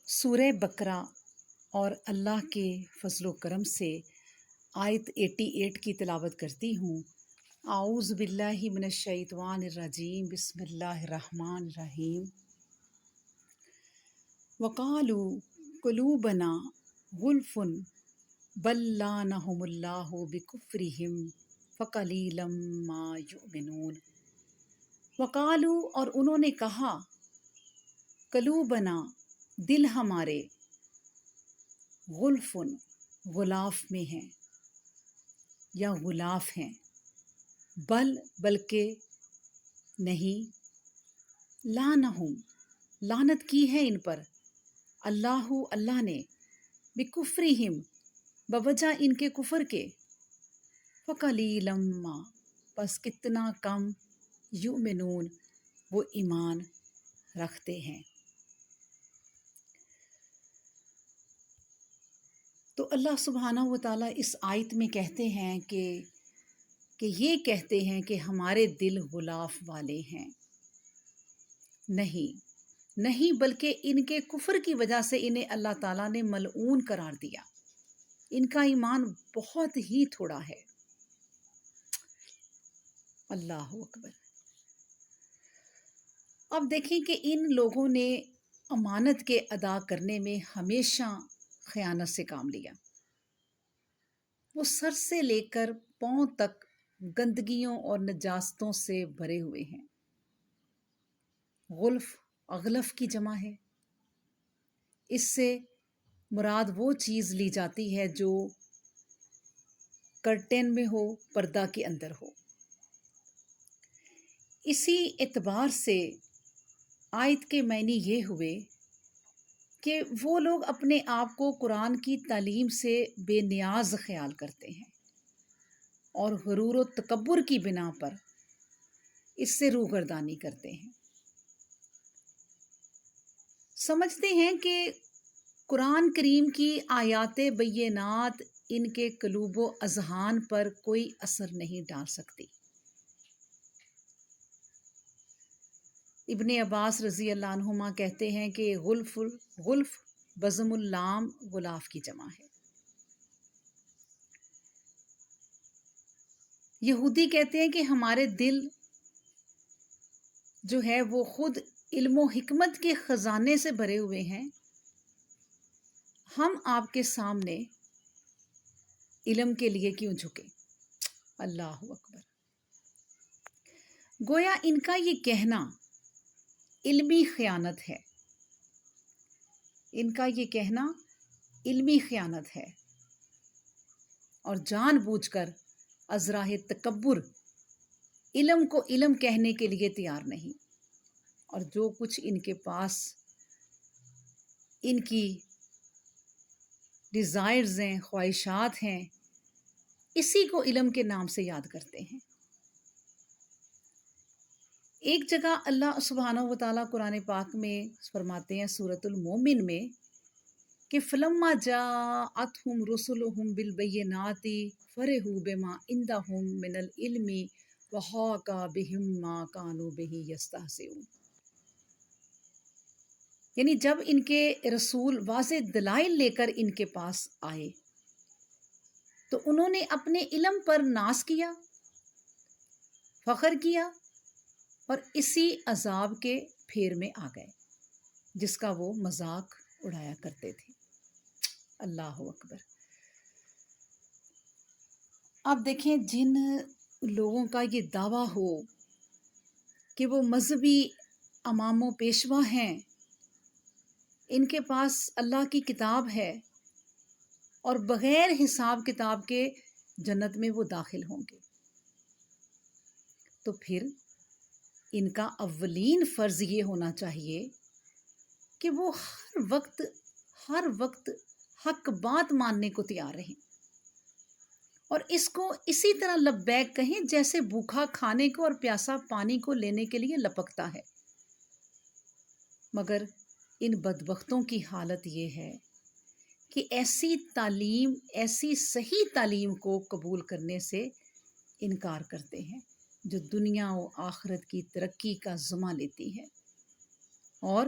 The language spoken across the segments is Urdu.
سورہ بقرہ اور اللہ کے فضل و کرم سے آیت 88 کی تلاوت کرتی ہوں۔ اعوذ باللہ من الشیطان الرجیم، بسم اللہ الرحمن الرحیم۔ وَقَالُوا قُلُوبُنَا غُلْفٌ بَل لَّعَنَهُمُ اللَّهُ بِكُفْرِهِمْ فَقَلِيلًا مَّا يُؤْمِنُونَ۔ وَقَالُوا اور انہوں نے کہا، قُلُوبُنَا دل ہمارے، غُلْفٌ غلاف میں ہیں یا غلاف ہیں، بل بلکہ نہیں، لعنہم لعنت کی ہے ان پر، اللہ نے، بکفرہم بوجہ ان کے کفر کے، فقلیلا ما بس کتنا کم، یؤمنون وہ ایمان رکھتے ہیں۔ تو اللہ سبحانہ و تعالیٰ اس آیت میں کہتے ہیں کہ یہ کہتے ہیں کہ ہمارے دل غلاف والے ہیں۔ نہیں بلکہ ان کے کفر کی وجہ سے انہیں اللہ تعالیٰ نے ملعون قرار دیا، ان کا ایمان بہت ہی تھوڑا ہے۔ اللہ اکبر۔ اب دیکھیں کہ ان لوگوں نے امانت کے ادا کرنے میں ہمیشہ خیانت سے کام لیا۔ وہ سر سے لے کر پاؤں تک گندگیوں اور نجاستوں سے بھرے ہوئے ہیں۔ غلف اغلف کی جمع ہے۔ اس سے مراد وہ چیز لی جاتی ہے جو کرٹن میں ہو، پردہ کے اندر ہو۔ اسی اعتبار سے آیت کے معنی یہ ہوئے کہ وہ لوگ اپنے آپ کو قرآن کی تعلیم سے بے نیاز خیال کرتے ہیں اور غرور و تکبر کی بنا پر اس سے روگردانی کرتے ہیں۔ سمجھتے ہیں کہ قرآن کریم کی آیات بینات ان کے قلوب و اذہان پر کوئی اثر نہیں ڈال سکتی۔ ابن عباس رضی اللہ عنہما کہتے ہیں کہ غلف بزم اللام غلاف کی جمع ہے۔ یہودی کہتے ہیں کہ ہمارے دل جو ہے وہ خود علم و حکمت کے خزانے سے بھرے ہوئے ہیں، ہم آپ کے سامنے علم کے لیے کیوں جھکے۔ اللہ اکبر۔ گویا ان کا یہ کہنا علمی خیانت ہے، ان کا یہ کہنا علمی خیانت ہے اور جان بوجھ کر از راہ تکبر علم کو علم کہنے کے لیے تیار نہیں، اور جو کچھ ان کے پاس ان کی ڈیزائرز ہیں، خواہشات ہیں، اسی کو علم کے نام سے یاد کرتے ہیں۔ ایک جگہ اللہ سبحانہ و تعالیٰ قرآن پاک میں فرماتے ہیں سورۃ المومن میں کہ فلما جاءتہم رسلہم بالبینات فرحوا بما عندہم من العلم وحاق بہم ما کانوا بہ یستہزئون۔ یعنی جب ان کے رسول واضح دلائل لے کر ان کے پاس آئے تو انہوں نے اپنے علم پر ناز کیا، فخر کیا، اور اسی عذاب کے پھیر میں آ گئے جس کا وہ مذاق اڑایا کرتے تھے۔ اللہ اکبر۔ اب دیکھیں جن لوگوں کا یہ دعویٰ ہو کہ وہ مذہبی امام و پیشوا ہیں، ان کے پاس اللہ کی کتاب ہے اور بغیر حساب کتاب کے جنت میں وہ داخل ہوں گے، تو پھر ان کا اولین فرض یہ ہونا چاہیے کہ وہ ہر وقت حق بات ماننے کو تیار رہیں اور اس کو اسی طرح لبیک کہیں جیسے بھوکا کھانے کو اور پیاسا پانی کو لینے کے لیے لپکتا ہے۔ مگر ان بدبختوں کی حالت یہ ہے کہ ایسی صحیح تعلیم کو قبول کرنے سے انکار کرتے ہیں جو دنیا و آخرت کی ترقی کا ذمہ لیتی ہے اور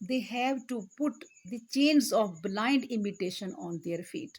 they have to put the chains of blind imitation on their feet।